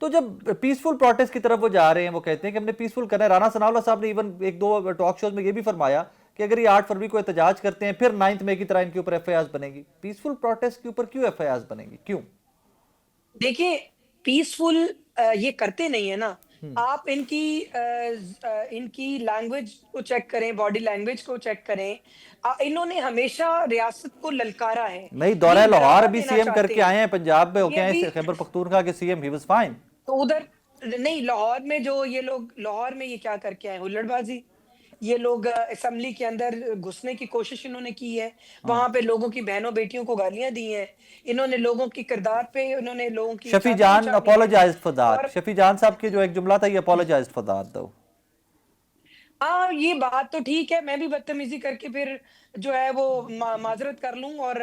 تو جب peaceful protest کی طرف وہ جا رہے ہیں، وہ کہتے ہیں کہ ہم نے پیسفل کرنا ہے، رانا ثناء اللہ صاحب نے ایون ایک دو ٹاک شوز میں یہ بھی فرمایا کہ اگر یہ 8 فروری کو احتجاج کرتے ہیں پھر 9 مئی کی طرح ان کے اوپر ایف آئی آرز بنے گی. پیسفل پروٹیسٹ کے اوپر کیوں ایف آئی آرز بنے گی، کیوں؟ دیکھیں پیسفل یہ کرتے نہیں ہے نا. آپ ان کی لینگویج کو چیک کریں، باڈی لینگویج کو چیک کریں. انہوں نے ہمیشہ ریاست کو للکارا ہے. نہیں، دورہ لاہور بھی سی ایم کر کے آئے ہیں، پنجاب میں ہو کے آئے ہیں، خیبر پختونخوا کے C M, he was fine. تو ادھر نہیں، لاہور میں جو یہ لوگ لاہور میں یہ کیا کر کے آئے، ہلڑ بازی. یہ لوگ اسمبلی کے اندر گھسنے کی کوشش انہوں نے کی ہے، وہاں پہ لوگوں کی بہنوں بیٹیوں کو گالیاں دی ہیں. انہوں نے لوگوں کی کردار پہ انہوں نے لوگوں کی شفیع چادر جان اچھا دی ہے. اپولوجائزڈ فار دیٹ. شفیع جان صاحب کے جو ایک جملہ تھا، یہ اپولوجائزڈ فار دیٹ دو. ہاں یہ بات تو ٹھیک ہے، میں بھی بدتمیزی کر کے پھر جو ہے وہ معذرت کر لوں اور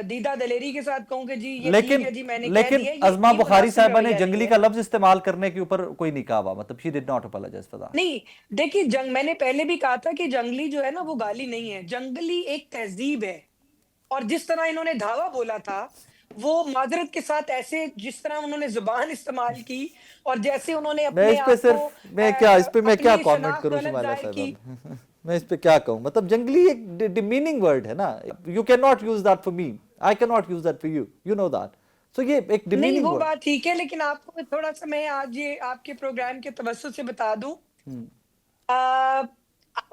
دیدہ دلیری کے ساتھ کہوں کہ جی یہ ٹھیک ہے جی میں نے کہہ لیکن دیا. عظمیٰ بخاری مناسب صاحبہ نے رویہ نہیں جنگلی ہے. کا لفظ استعمال کرنے کے اوپر کوئی نہیں کہا ہوا، مطلب she did not apologize for that. نہیں دیکھیے، میں نے پہلے بھی کہا تھا کہ جنگلی جو ہے نا وہ گالی نہیں ہے، جنگلی ایک تہذیب ہے. اور جس طرح انہوں نے دھاوا بولا تھا وہ معذرت کے ساتھ ایسے جس طرح انہوں نے زبان استعمال کی اور جیسے انہوں نے میں اپنے اس پہ آپ کو اس پہ میں کیا اپنی کامنٹ شناخت کروں غلط شمالیہ ظاہر کی. صاحبہ، میں اس پہ کیا کہوں؟ مطلب جنگلی ایک ڈیمیننگ ورڈ ہے نا. You can not use that for me, I can not use that for you, you know that. So یہ ایک نہیں ڈیمیننگ وہ ورڈ. بات ٹھیک ہے، لیکن آپ کو تھوڑا سا میں آج یہ آپ کے پروگرام کے توسط سے بتا دوں.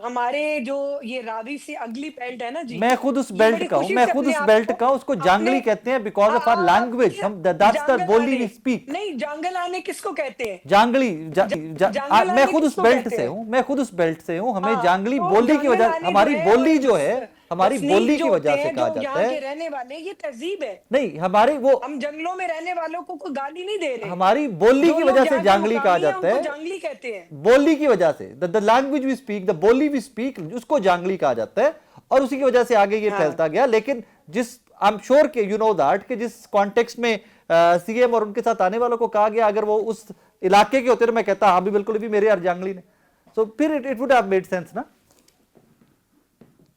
ہمارے جو یہ راوی سے اگلی بیلٹ ہے نا جی، میں خود اس یہ بیلٹ بڑی کا ہوں، خوشی میں سے خود اپنے اس آپ بیلٹ کو کا ہوں. اس کو جانگلی کہتے ہیں because of our language. That's the jungle بولی آنے وی اسپیک. نہیں، جانگل آنے کس کو کہتے ہیں؟ جانگلی جانگل میں آنے خود کس اس کو بیلٹ کہتے سے ہیں؟ ہوں، میں خود اس بیلٹ سے ہوں. ہمیں ہاں جانگلی تو بولی کی جانگل وجہ، آنے ہماری ہے بولی اور جو ہے، ہماری وسنیک بولی جو کی وجہ ہوتے سے ہیں کہا جو جاتا یہاں ہے. کے رہنے والے، یہ تہذیب ہے. نہیں، ہماری وہ ہم جنگلوں میں رہنے والوں کو کوئی گالی نہیں دے رہے. ہماری بولی جو کی لوگ وجہ سے یہاں کے جانگلی کہا مقامی ہیں ان جاتا کو ہے. جانگلی کہتے ہیں. بولی کی وجہ سے the language we speak, the بولی we speak، اس کو جانگلی کہا جاتا ہے اور اسی کی وجہ سے آگے یہ ہاں پھیلتا گیا. لیکن جس I'm sure کہ you know that کہ جس کانٹیکسٹ میں سی ایم اور ان کے ساتھ آنے والوں کو کہا گیا، اگر وہ اس علاقے کے ہوتے تو میں کہتا ہاں بھی بالکل بھی میرے یار جانگلی نے. سو پھر it would have made sense نا.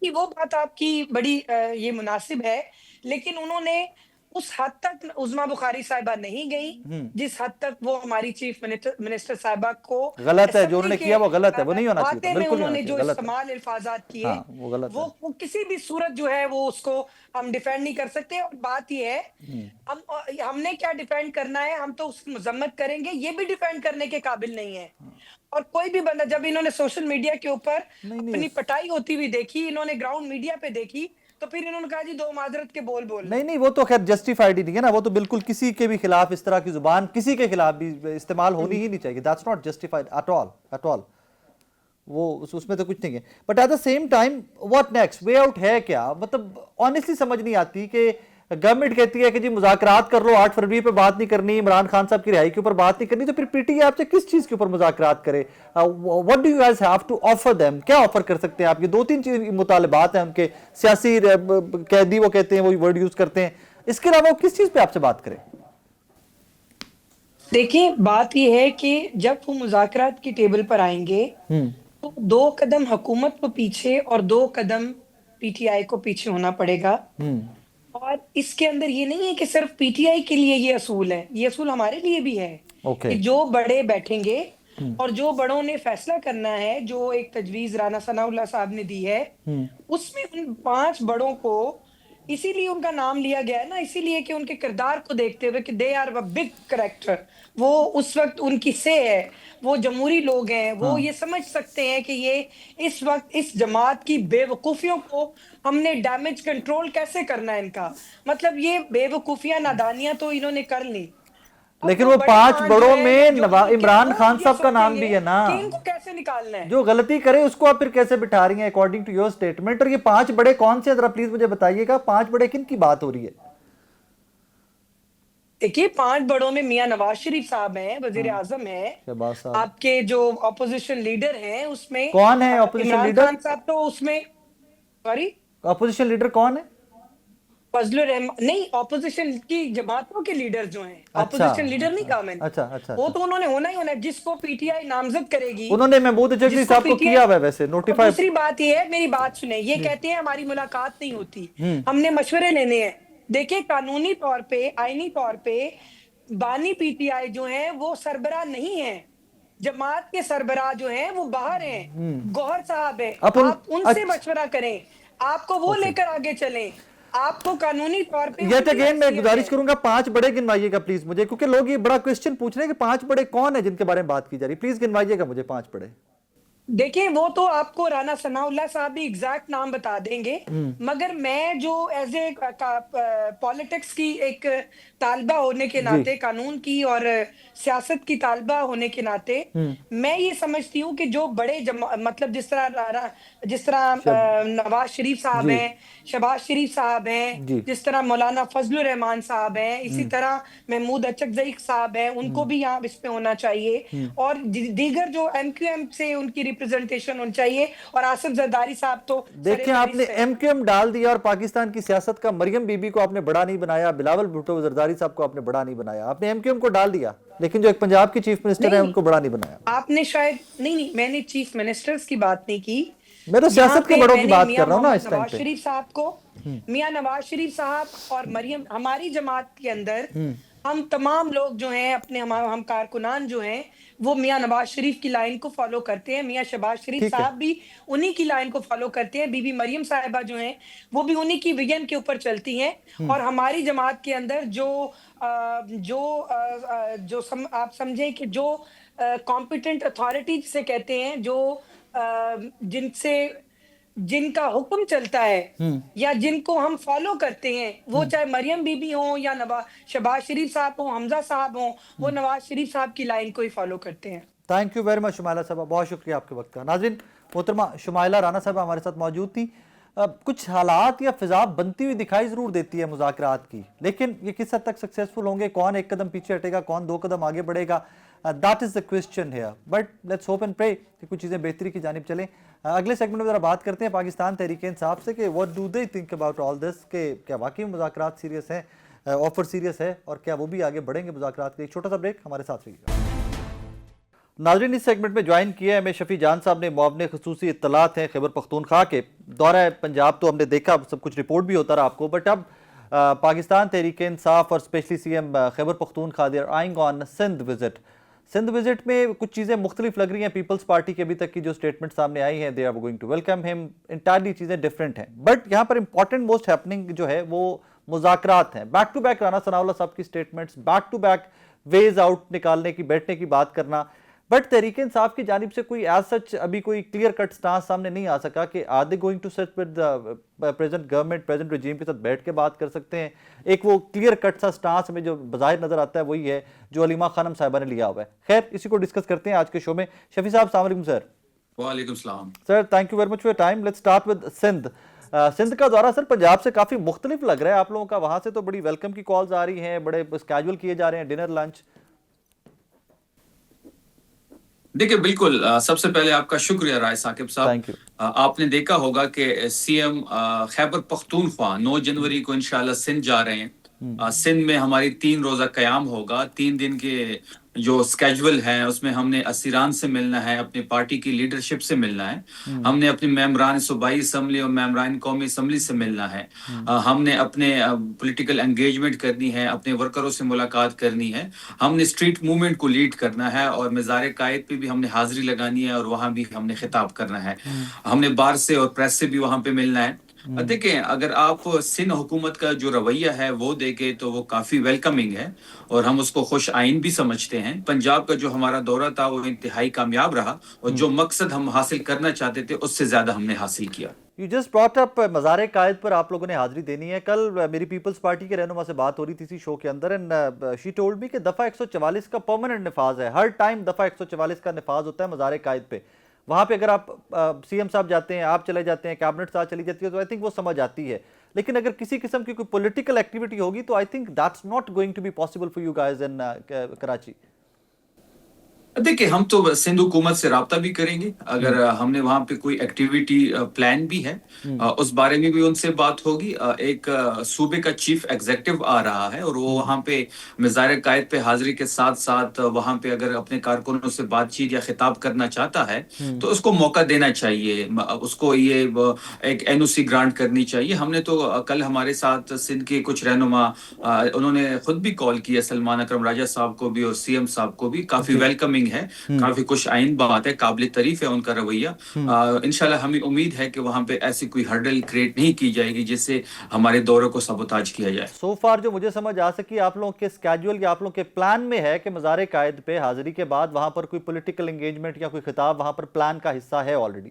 وہ بات آپ کی بڑی یہ مناسب ہے، لیکن انہوں نے اس حد تک عظمیٰ بخاری صاحبہ نہیں گئی جس حد تک وہ ہماری چیف منسٹر صاحبہ کو غلط ہے جو انہوں اسمبلی نے کے کیا، وہ غلط ہے، وہ نہیں ہونا چاہیے تھا، احاطے میں بالکل نہیں انہوں ہونا نے جو چاہیے، غلط ہے. استعمال الفاظات کیے ہاں وہ غلط ہے. وہ کسی بھی صورت جو ہے وہ اس کو ہم ڈیفینڈ نہیں کر سکتے. اور بات یہ ہے ہم نے کیا ڈیفینڈ کرنا ہے، ہم تو اس کی مذمت کریں گے، یہ بھی ڈیفینڈ کرنے کے قابل نہیں ہے. اور کوئی بھی بندہ، جب انہوں نے سوشل میڈیا کے اوپر اپنی پٹائی ہوتی ہوئی دیکھی، انہوں نے گراؤنڈ میڈیا پہ دیکھی، تو پھر انہوں نے کہا جی 2 معذرت کے بول بولنے. نہیں وہ تو خیر جسٹیفائڈ ہی نہیں ہے نا. وہ تو بالکل کسی کے بھی خلاف اس طرح کی زبان کسی کے خلاف بھی استعمال ہونی ہی نہیں چاہیے. That's not justified at all. وہ اس میں تو کچھ نہیں ہے. But at the same time what next, way out ہے کیا؟ مطلب آنیسٹلی سمجھ نہیں آتی کہ گورنمنٹ کہتی ہے کہ جی مذاکرات کر لو، 8 فروری پہ بات نہیں کرنی، عمران خان صاحب کی رہائی کے اوپر بات نہیں کرنی، تو پھر پی ٹی آئی آپ سے کس چیز کے اوپر مذاکرات کرے؟ what do you guys have to offer them؟ کیا آفر کر سکتے ہیں آپ؟ یہ 2-3 چیز مطالبات ہیں ان کے، سیاسی قیدی وہ کہتے ہیں، وہ ورڈ یوز کرتے ہیں. اس کے علاوہ وہ کس چیز پہ آپ سے بات کریں؟ دیکھیں بات یہ ہے کہ جب وہ مذاکرات کی ٹیبل پر آئیں گے تو 2 قدم حکومت کو پیچھے اور 2 قدم پی ٹی آئی کو پیچھے ہونا پڑے گا. اور اس کے اندر یہ نہیں ہے کہ صرف پی ٹی آئی کے لیے یہ اصول ہے، یہ اصول ہمارے لیے بھی ہے کہ جو بڑے بیٹھیں گے اور جو بڑوں نے فیصلہ کرنا ہے، جو ایک تجویز رانا ثناء اللہ صاحب نے دی ہے، اس میں ان 5 بڑوں کو اسی لیے ان کا نام لیا گیا ہے نا، اسی لیے کہ ان کے کردار کو دیکھتے ہوئے کہ they are a big character. وہ اس وقت ان کی سے ہے، وہ جمہوری لوگ ہیں، وہ یہ سمجھ سکتے ہیں کہ یہ اس وقت اس جماعت کی بے وقوفیوں کو ہم نے ڈیمیج کنٹرول کیسے کرنا ہے. ان کا مطلب یہ بے وقوفیاں نادانیاں تو انہوں نے کر لی. لیکن وہ 5 بڑوں میں عمران خان صاحب کا نام بھی ہے نا، کہ ان کو کیسے نکالنا ہے. جو غلطی کرے اس کو آپ پھر کیسے بٹھا رہی ہیں اکارڈنگ ٹو یور سٹیٹمنٹ؟ اور یہ 5 بڑے کون سے، ذرا پلیز مجھے بتائیے گا، 5 بڑے کن کی بات ہو رہی ہے؟ دیکھیے 5 بڑوں میں میاں نواز شریف صاحب ہیں، وزیر اعظم ہیں، شہباز صاحب، آپ کے جو اپوزیشن لیڈر ہیں اس میں کون ہے اپوزیشن عمران لیڈر؟ خان صاحب تو اس میں سوری اپوزیشن لیڈر کون ہے؟ فضل الرحمان نہیں، اپوزیشن کی جماعتوں کے لیڈر جو ہیں، اپوزیشن لیڈر نہیں کہا میں نے. اچھا وہ تو انہوں نے ہونا ہی ہونا ہے، جس کو پی ٹی آئی نامزد کرے گی. انہوں نے محمود چشتی صاحب کو کیا ہوا ہے ویسے نوٹیفائی. دوسری بات یہ ہے، میری بات سنیں، یہ کہتے ہیں ہماری ملاقات نہیں ہوتی، ہم نے مشورے لینے ہیں. دیکھیں قانونی طور پہ، آئینی طور پہ بانی پی ٹی آئی جو ہیں وہ سربراہ نہیں ہیں، جماعت کے سربراہ جو ہیں وہ باہر ہیں، گوہر صاحب ہیں، اب ان آپ ان سے مشورہ کریں، آپ کو وہ لے کر آگے چلیں، آپ کو قانونی طور پہ یٹ ان کی اگین میں حیثیت گزارش ہے۔ کروں گا 5 بڑے گنوائیے گا پلیز مجھے، کیونکہ لوگ یہ بڑا کوسچن پوچھ رہے ہیں کہ 5 بڑے کون ہیں جن کے بارے میں بات کی جا رہی ہے، پلیز گنوائیے گا مجھے 5 بڑے۔ دیکھیں وہ تو آپ کو رانا ثناء اللہ صاحب بھی ایگزیکٹ نام بتا دیں گے، مگر میں جو ایز اے پالیٹکس کی ایک طالبہ ہونے کے جی ناطے، قانون کی اور سیاست کی طالبہ ہونے کے ناطے میں یہ سمجھتی ہوں کہ جو بڑے مطلب جس طرح شب نواز شریف صاحب جی ہیں، شہباز شریف صاحب ہیں، جی جس طرح مولانا فضل الرحمان صاحب ہیں، اسی طرح محمود اچکزئی صاحب ہیں، ان کو بھی یہاں اس پہ ہونا چاہیے، اور دیگر جو ایم کیو ایم سے ان کی ریپرزنٹیشن ہونی چاہیے، اور آصف زرداری صاحب تو سر دیکھیں آپ نے فہرست ہے۔ ایم کیو ایم ڈال دیا اور پاکستان کی سیاست کا مریم بی بی کو آپ نے بڑا نہیں بنایا، بلاول بھٹو زرداری صاحب کو آپ نے بڑا نہیں بنایا، آپ نے ایم کیو ایم کو ڈال دیا لیکن جو ایک پنجاب کی چیف منسٹر ہیں ان نہیں، کو بڑا نہیں بنایا۔ آپ نے شاید نہیں، میں نے چیف منسٹرز کی بات نہیں کی، میں تو یہاں سیاست کے پہ بڑوں میں کی نے بات کر میاں رہا ہوں نا محمد اس ٹائم نواز پہ۔ شریف صاحب کو، میاں نواز شریف صاحب اور مریم، ہماری جماعت کے اندر ہم تمام لوگ جو ہیں، اپنے ہم کارکنان جو ہیں، وہ میاں نواز شریف کی لائن کو فالو کرتے ہیں، میاں شہباز شریف ٹھیک ہے، صاحب بھی انہی کی لائن کو فالو کرتے ہیں، بی بی مریم صاحبہ جو ہیں وہ بھی انہی کی ویژن کے اوپر چلتی ہیں، اور ہماری جماعت کے اندر جو آپ سمجھیں کہ جو کمپیٹنٹ اتھارٹی سے کہتے ہیں، جو جن کا حکم چلتا ہے یا جن کو ہم فالو کرتے ہیں، وہ چاہے مریم بی بی ہوں یا شہباز شریف صاحب ہوں، حمزہ صاحب ہوں، وہ نواز شریف صاحب کی لائن کو ہی فالو کرتے ہیں۔ تھینک یو ویری مچ شمائلہ صاحبہ، بہت شکریہ آپ کے وقت کا۔ ناظرین، محترمہ شمائلہ رانا صاحبہ ہمارے ساتھ موجود تھی۔ کچھ حالات یا فضا بنتی ہوئی دکھائی ضرور دیتی ہے مذاکرات کی، لیکن یہ کس حد تک سکسیسفل ہوں گے، کون 1 قدم پیچھے ہٹے گا، کون 2 قدم آگے بڑھے گا، that is the question here, but let's hope and pray کہ کچھ چیزیں بہتری کی جانب چلیں۔ اگلے سیگمنٹ میں ذرا بات کرتے ہیں پاکستان تحریک انصاف سے کہ what do they think about all this، کہ کیا واقعی مذاکرات سیریس ہیں، آفر سیریس ہے، اور کیا وہ بھی آگے بڑھیں گے مذاکرات کے لیے۔ ایک چھوٹا سا بریک، ہمارے ساتھ رہیے گا۔ ناظرین، اس سیگمنٹ میں جوائن کیا ہے ہمیں شفیع جان صاحب نے، معاون خصوصی اطلاعات ہیں خیبر پختونخوا کے۔ دورہ پنجاب تو ہم نے دیکھا، سب کچھ رپورٹ بھی ہوتا رہا آپ کو، بٹ اب پاکستان تحریک انصاف اور specially C M Khyber Pakhtunkhwa they are coming on Sindh visit. Sindh visit میں کچھ چیزیں مختلف لگ رہی ہیں، پیپلز پارٹی کے ابھی تک کی جو سٹیٹمنٹ سامنے آئی ہیں، they are going to welcome ہم، انٹائرلی چیزیں ڈفرینٹ ہیں، بٹ یہاں پر امپورٹنٹ موسٹ ہیپننگ جو ہے وہ مذاکرات ہیں۔ Back to back Rana Sanaullah صاحب کی statements, back to back ways out نکالنے کی، بیٹھنے کی بات کرنا، بٹ تحریک انصاف کی جانب سے کوئی ایز سچ ابھی کوئی کلیئر کٹ سٹانس سامنے نہیں آ سکا کہ are they going to sit with present government, present regime کے ساتھ بیٹھ کے بات کر سکتے ہیں۔ ایک وہ کلیئر کٹ سا سٹانس ہمیں جو بظاہر نظر آتا ہے وہی ہے جو علیمہ خانم صاحبہ نے لیا ہوا ہے۔ خیر، اسی کو ڈسکس کرتے ہیں آج کے شو میں۔ شفیع صاحب السلام علیکم سر۔ وعلیکم السلام sir, thank you very much for your time. Let's start with Sindh. Sindh کا دورہ سر پنجاب سے کافی مختلف لگ رہا ہے آپ لوگوں کا، وہاں سے تو بڑی ویلکم کی کالز آ رہی ہیں، بڑے اسکیجول کیے جا رہے ہیں ڈنر لنچ۔ دیکھیں، بالکل سب سے پہلے آپ کا شکریہ رائے ثاقب صاحب۔ Thank you. آپ نے دیکھا ہوگا کہ سی ایم خیبر پختونخوا 9 جنوری کو انشاءاللہ سندھ جا رہے ہیں۔ سندھ میں ہماری 3 روزہ قیام ہوگا۔ 3 دن کے جو سکیجول ہے اس میں ہم نے اسیران سے ملنا ہے، اپنی پارٹی کی لیڈرشپ سے ملنا ہے، ہم نے اپنے ممبران صوبائی اسمبلی اور ممبران قومی اسمبلی سے ملنا ہے، ہم نے اپنے پولیٹیکل انگیجمنٹ کرنی ہے، اپنے ورکروں سے ملاقات کرنی ہے، ہم نے اسٹریٹ موومنٹ کو لیڈ کرنا ہے، اور مزار قائد پہ بھی ہم نے حاضری لگانی ہے اور وہاں بھی ہم نے خطاب کرنا ہے، ہم نے بار سے اور پریس سے بھی وہاں پہ ملنا ہے۔ دیکھیں، اگر آپ سندھ حکومت کا جو رویہ ہے وہ دیکھیں تو وہ کافی ویلکمنگ ہے، اور ہم اس کو خوش آئند بھی سمجھتے ہیں۔ پنجاب کا جو ہمارا دورہ تھا وہ انتہائی کامیاب رہا، اور جو مقصد ہم حاصل کرنا چاہتے تھے اس سے زیادہ ہم نے حاصل کیا۔ یو جسٹ براٹ اپ مزار قائد پر آپ لوگوں نے حاضری دینی ہے۔ کل میری پیپلز پارٹی کے رہنما سے بات ہو رہی تھی اسی شو کے اندر، اینڈ شی ٹولڈ می کہ دفعہ 144 کا پرماننٹ نفاذ ہے، ہر ٹائم دفعہ 144 کا نفاذ ہوتا ہے مزار قائد پہ۔ وہاں پہ اگر آپ سی ایم صاحب جاتے ہیں، آپ چلے جاتے ہیں، کیبنٹ ساتھ چلی جاتی ہے تو آئی تھنک وہ سمجھ آتی ہے، لیکن اگر کسی قسم کی کوئی پولیٹیکل ایکٹیویٹی ہوگی تو I think that's not going to be possible for you guys in Karachi. دیکھیں ہم تو سندھ حکومت سے رابطہ بھی کریں گے اگر ہم نے وہاں پہ کوئی ایکٹیویٹی پلان بھی ہے اس بارے میں بھی ان سے بات ہوگی. ایک صوبے کا چیف ایگزیکٹو آ رہا ہے اور وہ وہاں پہ مظاہرہ قائد پہ حاضری کے ساتھ ساتھ وہاں پہ اگر اپنے کارکنوں سے بات چیت یا خطاب کرنا چاہتا ہے تو اس کو موقع دینا چاہیے, اس کو یہ ایک این او سی گرانٹ کرنی چاہیے. ہم نے تو کل ہمارے ساتھ سندھ کے کچھ رہنما انہوں نے خود بھی کال کیا سلمان اکرم راجہ صاحب کو بھی اور سی ایم صاحب کو بھی, کافی ویلکمنگ ہے, کافی خوش آئند بات ہے, قابل تعریف ہے ان کا رویہ. انشاءاللہ ہمیں امید ہے کہ وہاں پہ ایسی کوئی ہرڈل کریٹ نہیں کی جائے گی جس سے ہمارے دورے کو سبوتاج کیا جائے. سو فار جو مجھے سمجھ آ سکی آپ لوگوں کے اسکیجول یا آپ لوگوں کے پلان میں ہے کہ مزار قائد پہ حاضری کے بعد وہاں پر کوئی پولیٹیکل انگیجمنٹ یا کوئی خطاب وہاں پر پلان کا حصہ ہے آلریڈی.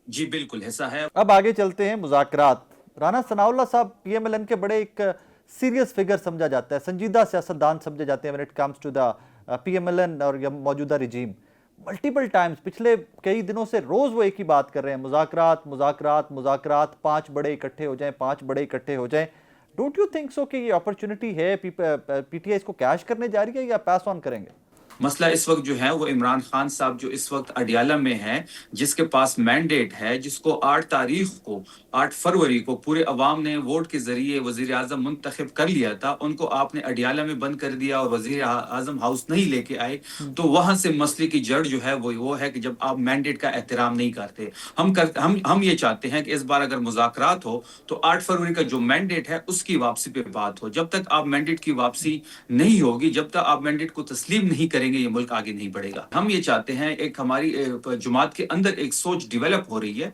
جی بالکل حصہ ہے. اب آگے چلتے ہیں مذاکرات. رانا ثناء اللہ صاحب پی ایم ایل این کے بڑے ایک سیریس فگر سمجھا جاتا ہے, سنجیدہ سیاستدان سمجھے جاتے ہیں when it comes to the P M L N اور موجودہ رجیم. ملٹیپل ٹائمز پچھلے کئی دنوں سے روز وہ ایک ہی بات کر رہے ہیں, مذاکرات مذاکرات مذاکرات, 5 بڑے اکٹھے ہو جائیں 5 بڑے اکٹھے ہو جائیں. ڈونٹ یو تھنک سو کہ یہ اپرچونٹی ہے پی ٹی آئی اس کو کیش کرنے جا رہی ہے یا پاس آن کریں گے؟ مسئلہ اس وقت جو ہے وہ عمران خان صاحب جو اس وقت اڈیالہ میں ہے, جس کے پاس مینڈیٹ ہے, جس کو 8 تاریخ کو 8 فروری کو پورے عوام نے ووٹ کے ذریعے وزیر اعظم منتخب کر لیا تھا, ان کو آپ نے اڈیالہ میں بند کر دیا اور وزیر اعظم ہاؤس نہیں لے کے آئے. تو وہاں سے مسئلے کی جڑ جو ہے وہ ہے کہ جب آپ مینڈیٹ کا احترام نہیں کرتے. ہم یہ چاہتے ہیں کہ اس بار اگر مذاکرات ہو تو 8 فروری کا جو مینڈیٹ ہے اس کی واپسی پہ بات ہو. جب تک آپ مینڈیٹ کی واپسی نہیں ہوگی, جب تک آپ مینڈیٹ کو تسلیم نہیں کریں گے, یہ ملک آگے نہیں بڑھے گا. ہم یہ چاہتے ہیں, ایک ہماری جماعت کے اندر ایک سوچ ڈیولپ ہو رہی ہے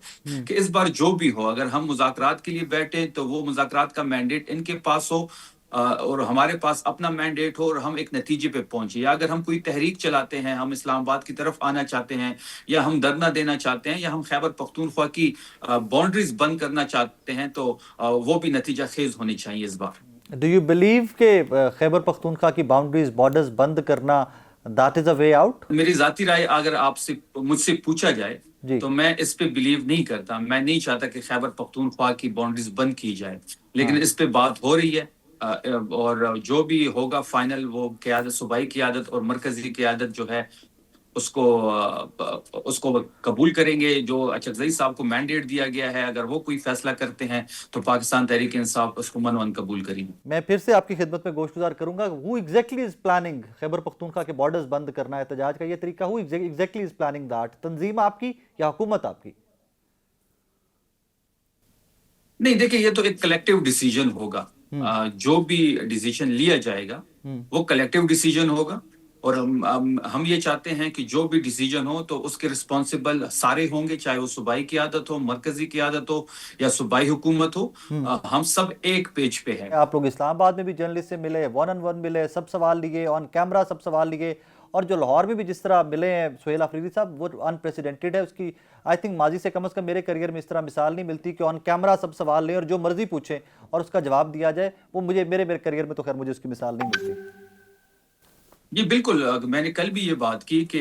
کہ اس بار جو بھی ہو, اگر ہم مذاکرات کے لیے بیٹھے تو وہ مذاکرات کا مینڈیٹ ان کے پاس ہو اور ہمارے پاس اپنا مینڈیٹ ہو اور ہم ایک نتیجے پہ پہنچے. یا اگر ہم کوئی تحریک چلاتے ہیں, ہم اسلام آباد کی طرف آنا چاہتے ہیں, یا ہم دھرنا دینا چاہتے ہیں, یا ہم خیبر پختونخوا کی باؤنڈریز بند کرنا چاہتے ہیں, تو وہ بھی نتیجہ خیز ہونی چاہیے اس بار. ڈو یو بلیو کہ خیبر پختونخوا کی باؤنڈریز بارڈرز بند کرنا that is a way out؟ میری ذاتی رائے اگر آپ سے مجھ سے پوچھا جائے تو میں اس پہ بلیو نہیں کرتا. میں نہیں چاہتا کہ خیبر پختونخوا کی باؤنڈریز بند کی جائے, لیکن اس پہ بات ہو رہی ہے اور جو بھی ہوگا فائنل وہ قیادت, صوبائی قیادت اور مرکزی قیادت جو ہے اس کو قبول کریں گے. جو اچکزئی صاحب کو مینڈیٹ دیا گیا ہے, اگر وہ کوئی فیصلہ کرتے ہیں تو پاکستان تحریک انصاف اس کو من قبول کریں گے. میں پھر سے آپ کی خدمت میں گوش گزار کروں گا, who exactly is planning خیبر پختونخوا کے بارڈرز بند کرنا, احتجاج کا یہ طریقہ, who exactly is planning that؟ تنظیم آپ کی یا حکومت آپ کی؟ نہیں دیکھیں, یہ تو ایک کلیکٹیو ڈیسیجن ہوگا. جو بھی ڈیسیجن لیا جائے گا وہ کلیکٹیو ڈیسیجن ہوگا, اور ہم یہ چاہتے ہیں کہ جو بھی ڈیسیجن ہو تو اس کے رسپانسبل سارے ہوں گے, چاہے وہ صوبائی قیادت ہو, مرکزی قیادت ہو یا صوبائی حکومت ہو. ہم سب ایک پیج پہ ہیں. آپ لوگ اسلام آباد میں بھی جرنلسٹ سے ملے, 1-on-1 ملے, سب سوال لیے, آن کیمرہ سب سوال لیے, اور جو لاہور میں بھی جس طرح ملے ہیں سہیل آفریدی صاحب, وہ انپریسیڈنٹڈ ہے. اس کی آئی تھنک ماضی سے کم از کم میرے کریئر میں اس طرح مثال نہیں ملتی کہ آن کیمرہ سب سوال لیں اور جو مرضی پوچھیں اور اس کا جواب دیا جائے. وہ میرے کریئر میں تو خیر مجھے اس کی مثال نہیں ملتی. جی بالکل, میں نے کل بھی یہ بات کی کہ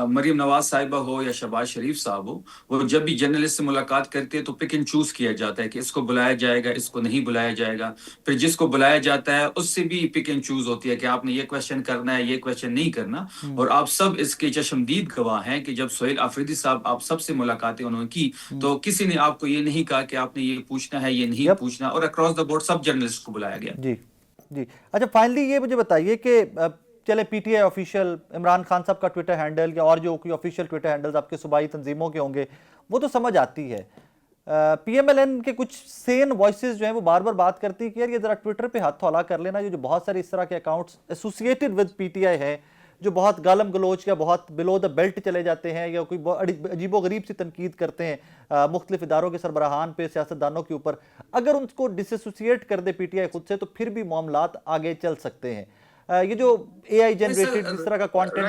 مریم نواز صاحبہ ہو یا شہباز شریف صاحب ہو, وہ جب بھی جرنلسٹ سے ملاقات کرتے ہیں تو پک اینڈ چوز کیا جاتا ہے کہ اس کو بلایا جائے گا, اس کو نہیں بلایا جائے گا. پھر جس کو بلایا جاتا ہے اس سے بھی پک اینڈ چوز ہوتی ہے کہ آپ نے یہ کویشچن کرنا ہے, یہ کویشچن نہیں کرنا. اور آپ سب اس کے چشمدید گواہ ہیں کہ جب سہیل آفریدی صاحب آپ سب سے ملاقاتیں انہوں نے کی تو کسی نے آپ کو یہ نہیں کہا کہ آپ نے یہ پوچھنا ہے, یہ نہیں پوچھنا, اور across the board sub journalist کو بلایا گیا. جی اچھا, فائنلی یہ مجھے بتائیے کہ چلے پی ٹی آئی آفیشیل, عمران خان صاحب کا ٹویٹر ہینڈل یا اور جو کوئی آفیشیل ٹویٹر ہینڈلز آپ کے صوبائی تنظیموں کے ہوں گے وہ تو سمجھ آتی ہے. پی ایم ایل این کے کچھ سین وائسز جو ہیں وہ بار بار بات کرتی ہیں کہ یار یہ ذرا ٹویٹر پہ ہاتھ تھولا کر لینا. یہ جو بہت سارے اس طرح کے accounts associated with P T آئی ہیں جو بہت گالم گلوچ یا بہت بلو دا بیلٹ چلے جاتے ہیں یا کوئی عجیب و غریب سی تنقید کرتے ہیں مختلف اداروں کے سربراہان پہ, سیاستدانوں کے اوپر, اگر ان کو ڈس ایسوسیٹ کر دے پی ٹی آئی خود سے تو پھر بھی معاملات آگے چل سکتے ہیں. یہ جو اے آئی جنریٹڈ اس طرح کا کانٹینٹ.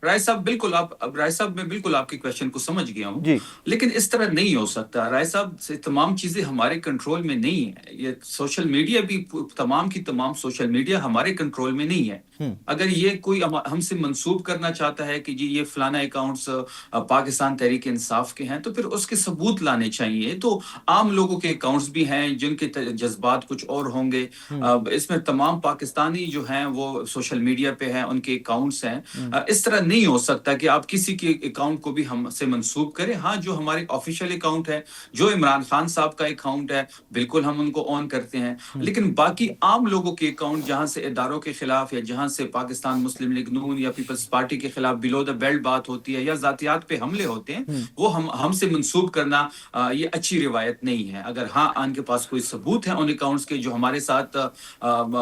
رائے صاحب بالکل, رائے صاحب میں بالکل آپ کی کویشچن کو سمجھ گیا ہوں, لیکن اس طرح نہیں ہو سکتا. رائے صاحب تمام چیزیں ہمارے کنٹرول میں نہیں ہیں. یہ سوشل میڈیا بھی تمام کی تمام سوشل میڈیا ہمارے کنٹرول میں نہیں ہے. اگر یہ کوئی ہم سے منسوب کرنا چاہتا ہے کہ جی یہ فلانا اکاؤنٹس پاکستان تحریک انصاف کے ہیں تو پھر اس کے ثبوت لانے چاہیے. تو عام لوگوں کے اکاؤنٹس بھی ہیں جن کے جذبات کچھ اور ہوں گے. اس میں تمام پاکستانی جو ہیں ہیں وہ سوشل میڈیا پہ ہیں, ان کے اکاؤنٹس ہیں. اس طرح نہیں ہو سکتا کہ آپ کسی کے اکاؤنٹ کو بھی ہم سے منسوب کریں. ہاں, جو ہمارے آفیشیل اکاؤنٹ ہے, جو عمران خان صاحب کا اکاؤنٹ ہے, بالکل ہم ان کو آن کرتے ہیں. لیکن باقی عام لوگوں کے اکاؤنٹ جہاں سے اداروں کے خلاف یا جہاں سے پاکستان مسلم لیگ نون یا پیپلز پارٹی کے خلاف بلو دا بیلٹ بات ہوتی ہے یا ذاتیات پہ حملے ہوتے ہیں, وہ ہم سے منسوب کرنا یہ اچھی روایت نہیں ہے. اگر ہاں ان کے پاس کوئی ثبوت ہے ان اکاؤنٹس کے جو ہمارے ساتھ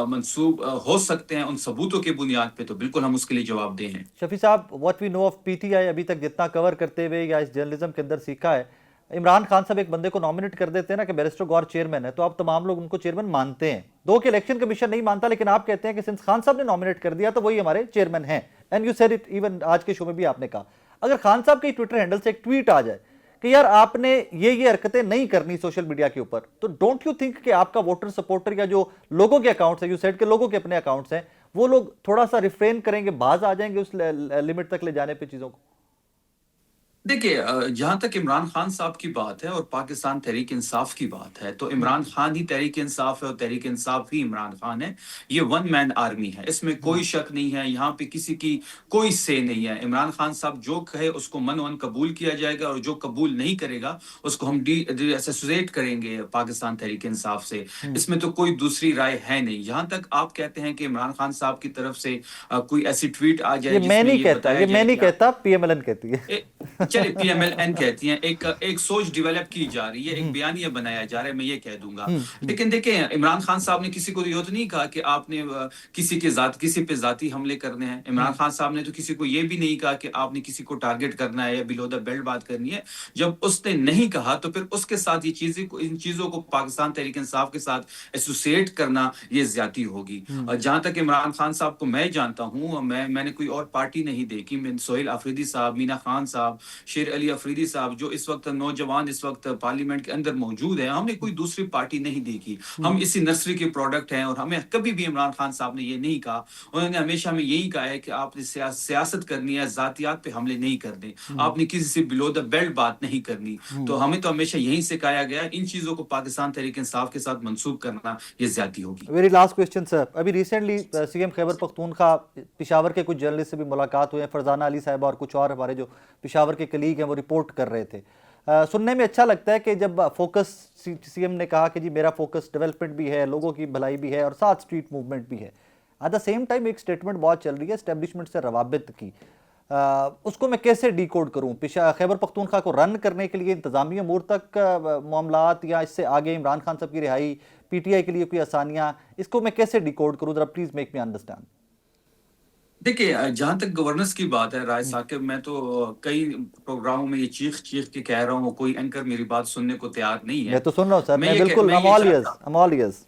منسوب ہو سکتے ہیں, ان ثبوتوں کے بنیاد پہ, تو بالکل ہم اس کے لیے جواب دہ ہیں. شفیع صاحب, what we know of P T I ابھی تک جتنا کور کرتے ہوئے یا اس جرنلزم کے اندر سیکھا ہے, عمران خان صاحب ایک بندے کو نامنیٹ کر دیتے ہیں نا کہ بیرسٹر غور چیئرمین ہے, تو آپ تمام لوگ ان کو چیئرمین مانتے ہیں. دو کہ الیکشن کمیشن نہیں مانتا, لیکن آپ کہتے ہیں کہ سنس خان صاحب نے نامنیٹ کر دیا تو وہی ہمارے چیئرمین ہیں. And you said it, even آج کے شو میں بھی آپ نے کہا. اگر خان صاحب کے ٹویٹر ہینڈل سے ایک ٹویٹ آ جائے کہ یار آپ نے یہ حرکتیں نہیں کرنی سوشل میڈیا کے اوپر, تو ڈونٹ یو تھنک کہ آپ کا ووٹر سپورٹر یا جو لوگوں کے اکاؤنٹس ہیں, یو سیڈ کہ لوگوں کے اپنے اکاؤنٹس ہیں, وہ لوگ تھوڑا سا ریفرین کریں گے, باز آ جائیں گے اس لمٹ تک لے جانے پہ چیزوں کو؟ دیکھیے, جہاں تک عمران خان صاحب کی بات ہے اور پاکستان تحریک انصاف کی بات ہے, تو عمران خان ہی تحریک انصاف ہے اور تحریک انصاف ہی عمران خان ہے. یہ ون مین آرمی ہے, اس میں کوئی شک نہیں ہے. یہاں پہ کسی کی کوئی سے نہیں ہے. عمران خان صاحب جو کہے اس کو من ون قبول کیا جائے گا, اور جو قبول نہیں کرے گا اس کو ہم ڈی ایسوسیٹ کریں گے پاکستان تحریک انصاف سے. اس میں تو کوئی دوسری رائے ہے نہیں. جہاں تک آپ کہتے ہیں کہ عمران خان صاحب کی طرف سے کوئی ایسی ٹویٹ آ جائے یہ میں نہیں کہتا, یہ میں نہیں کہتا, پی ایم ایل این کہتی ہے. چلے پی ایم ایل این کہتی ہیں, ایک سوچ ڈیولپ کی جا رہی ہے, ایک بیانیہ بنایا جا رہا ہے, میں یہ کہہ دوں گا. لیکن دیکھیں, عمران خان صاحب نے کسی کو یہ تو نہیں کہا کہ آپ نے کسی پہ ذاتی حملے کرنے ہیں. عمران خان صاحب نے تو کسی کو یہ بھی نہیں کہا کہ آپ نے کسی کو ٹارگٹ کرنا ہے یا بلو دا بیلٹ بات کرنی ہے. جب اس نے نہیں کہا تو پھر اس کے ساتھ ان چیزوں کو پاکستان تحریک انصاف کے ساتھ ایسوسیٹ کرنا یہ زیادتی ہوگی. اور جہاں تک عمران خان صاحب کو میں جانتا ہوں, میں نے کوئی اور پارٹی نہیں دیکھی. میں سہیل آفریدی صاحب, مینا خان صاحب, شیر علی افریدی صاحب, جو اس وقت نوجوان اس وقت پارلیمنٹ کے اندر موجود ہیں, ہم نے کوئی دوسری پارٹی نہیں دیکھی. ہم اسی نرسری کے پروڈکٹ ہیں, اور ہمیں کبھی بھی عمران خان صاحب نے یہ نہیں کہا. انہوں نے ہمیشہ ہمیں یہی کہا ہے کہ آپ نے سیاست کرنی ہے, ذاتیات پہ حملے نہیں کرنے, آپ نے کسی سے بلو دا بیلٹ بات نہیں کرنی. تو ہمیں تو ہمیشہ یہی سکھایا گیا. ان چیزوں کو پاکستان تحریک انصاف کے ساتھ منسوب کرنا یہ زیادتی ہوگی. ویری لاسٹ کوسچن سر, ابھی ریسنٹلی سی ایم خیبر پختونخوا پشاور کے کچھ جرنلسٹ سے بھی ملاقات ہوئے ہیں, فرزانہ علی صاحبہ اور کچھ اور ہمارے جو پشاور کے کلیگ ہیں وہ رپورٹ کر رہے تھے. سننے میں اچھا لگتا ہے کہ جب فوکس سی ایم نے کہا کہ جی میرا فوکس ڈیولپمنٹ بھی ہے, لوگوں کی بھلائی بھی ہے, اور ساتھ اسٹریٹ موومنٹ بھی ہے. ایٹ دا سیم ٹائم ایک اسٹیٹمنٹ بہت چل رہی ہے اسٹیبلشمنٹ سے روابط کی, اس کو میں کیسے ڈی کوڈ کروں؟ خیبر پختونخوا کو رن کرنے کے لیے انتظامی امور تک معاملات, یا اس سے آگے عمران خان صاحب کی رہائی, پی ٹی آئی کے لیے کوئی آسانیاں, اس کو میں کیسے ڈی کوڈ کروں؟ ذرا پلیز میک می انڈرسٹینڈ. دیکھیے, جہاں تک گورننس کی بات ہے رائے ثاقب, میں تو کئی پروگراموں میں یہ چیخ کے کہہ رہا ہوں, کوئی اینکر میری بات سننے کو تیار نہیں ہے. میں تو سن رہا ہوں سر, میں بالکل I'm all ears.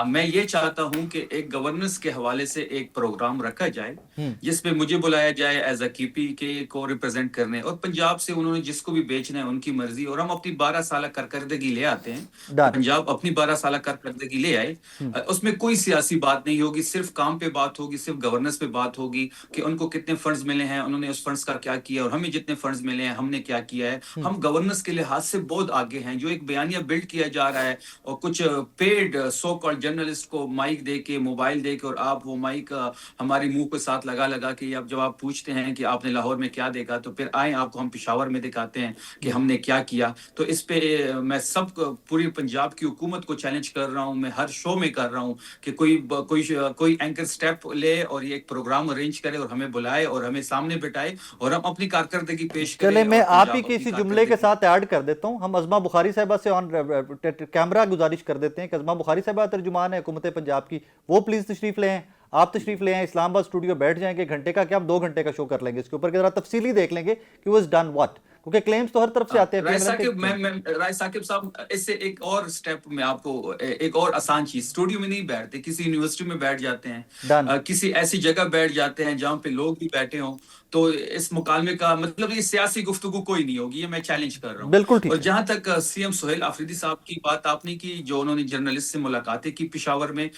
میں یہ چاہتا ہوں کہ ایک گورننس کے حوالے سے ایک پروگرام رکھا جائے جس میں مجھے بلایا جائے ایز اے کی پی کے کو ریپرزینٹ کرنے, اور پنجاب سے انہوں نے جس کو بھی بیچنا ہے ان کی مرضی, اور ہم اپنی 12 سالہ کارکردگی لے آتے ہیں. پنجاب اپنی 12 سالہ کارکردگی لے آئے, اس میں کوئی سیاسی بات نہیں ہوگی, صرف کام پہ بات ہوگی, صرف گورننس پہ بات ہوگی کہ ان کو کتنے فنڈز ملے ہیں, انہوں نے اس فنڈز کا کیا کیا, اور ہمیں جتنے فنڈز ملے ہیں ہم نے کیا کیا ہے. ہم گورننس کے لحاظ سے بہت آگے ہیں. جو ایک بیانیہ بلڈ کیا جا رہا ہے, اور کچھ پیڈ سو کالڈ جرنلسٹ کو مائک دے کے, موبائل دے کے, اور آپ وہ مائک ہماری منہ کے ساتھ لگا کے اب جب آپ پوچھتے ہیں کہ آپ نے لاہور میں کیا دیکھا, تو پھر آئیں آپ کو ہم پشاور میں دکھاتے ہیں کہ ہم نے کیا کیا. تو اس پہ میں پوری پنجاب کی حکومت کو چیلنج کر رہا ہوں, میں ہر شو میں کر رہا ہوں کہ کوئی اینکر سٹیپ لے اور یہ ایک پروگرام ارینج کرے اور ہمیں بلائے اور ہمیں سامنے بٹھائے اور ہم اپنی کارکردگی پیش کریں. چلے میں آپ ہی کسی جملے کے ساتھ ایڈ کر دیتا ہوں, ہم عظمہ بخاری صاحبہ سے آن کیمرہ گزارش کر دیتے ہیں کہ عظمہ بخاری صاحبہ ترجمان ہے حکومت پنجاب کی, وہ پلیز تشریف لے آئیں. آپ تشریف لے آئیں, اسلام آباد اسٹوڈیو بیٹھ جائیں گے, گھنٹے کا کیا ہم 2 گھنٹے کا شو کر لیں گے, اس کے اوپر ذرا تفصیلی دیکھ لیں گے کہ واز ڈن واٹ, کیونکہ کلیمز تو ہر طرف سے آتے ہیں. رائے ثاقب صاحب, اس سے ایک اور سٹیپ میں آپ کو ایک اور آسان چیز, اسٹوڈیو میں نہیں بیٹھتے, کسی یونیورسٹی میں بیٹھ جاتے ہیں, کسی ایسی جگہ بیٹھ جاتے ہیں جہاں پہ لوگ بھی بیٹھے ہوں, تو اس مکالمے کا مطلب یہ سیاسی گفتگو کوئی نہیں ہوگی, یہ میں چیلنج کر رہا ہوں. بالکل ٹھیک. اور جہاں تک سی ایم سہیل آفریدی صاحب کی بات آپ نے کی, جو انہوں نے جرنلسٹ سے ملاقاتیں کی پشاور میں,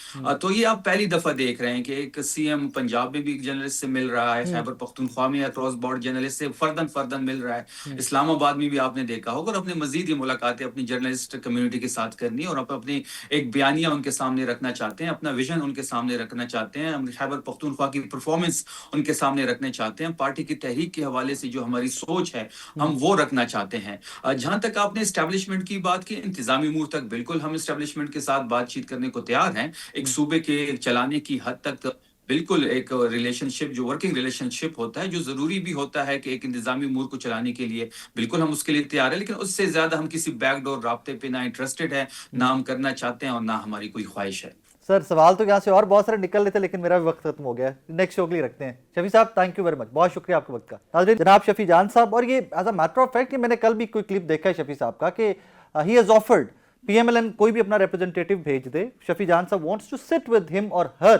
تو یہ آپ پہلی دفعہ دیکھ رہے ہیں کہ ایک سی ایم پنجاب میں بھی جرنلسٹ سے مل رہا ہے, خیبر پختونخوا میں اکراس بورڈ جرنلسٹ سے فردن مل رہا ہے. اسلام آباد میں بھی آپ نے دیکھا ہوگا, اور اپنے مزید یہ ملاقاتیں اپنی جرنلسٹ کمیونٹی کے ساتھ کرنی اور اپنی ایک بیانیہ ان کے سامنے رکھنا چاہتے ہیں, اپنا ویژن ان کے سامنے رکھنا چاہتے ہیں, خیبر پختونخوا کی پرفارمنس ان کے سامنے رکھنا چاہتے ہیں, پارٹی کی تحریک کے حوالے سے جو ہماری سوچ ہے ہم وہ رکھنا چاہتے ہیں. جہاں تک آپ نے اسٹیبلشمنٹ کی بات کی, انتظامی امور تک بالکل ہم اسٹیبلشمنٹ کے ساتھ بات چیت کرنے کو تیار ہیں. ایک صوبے کے چلانے کی حد تک بالکل ایک ریلیشن شپ, جو ورکنگ ریلیشن شپ ہوتا ہے, جو ضروری بھی ہوتا ہے کہ ایک انتظامی امور کو چلانے کے لیے, بالکل ہم اس کے لیے تیار ہیں. لیکن اس سے زیادہ ہم کسی بیک ڈور رابطے پہ نہ انٹرسٹڈ ہے, نہ ہم کرنا چاہتے ہیں, اور نہ ہماری کوئی خواہش ہے. سر سوال تو یہاں سے اور بہت سارے نکل رہے تھے, لیکن میرا بھی وقت ختم ہو گیا ہے. نیکسٹ شو کے لیے رکھتے ہیں. شفیع صاحب تھینک یو ویری مچ, بہت شکریہ آپ کے وقت کا. ناظرین, جناب شفیع جان صاحب, اور یہ as a matter of fact میں نے کل بھی کوئی کلپ دیکھا ہے شفیع صاحب کا کہ he has offered P M L N کوئی بھی اپنا ریپرزنٹیٹو بھیج دے, شفیع جان صاحب وانٹس ٹو سٹ ود ہم اور ہر,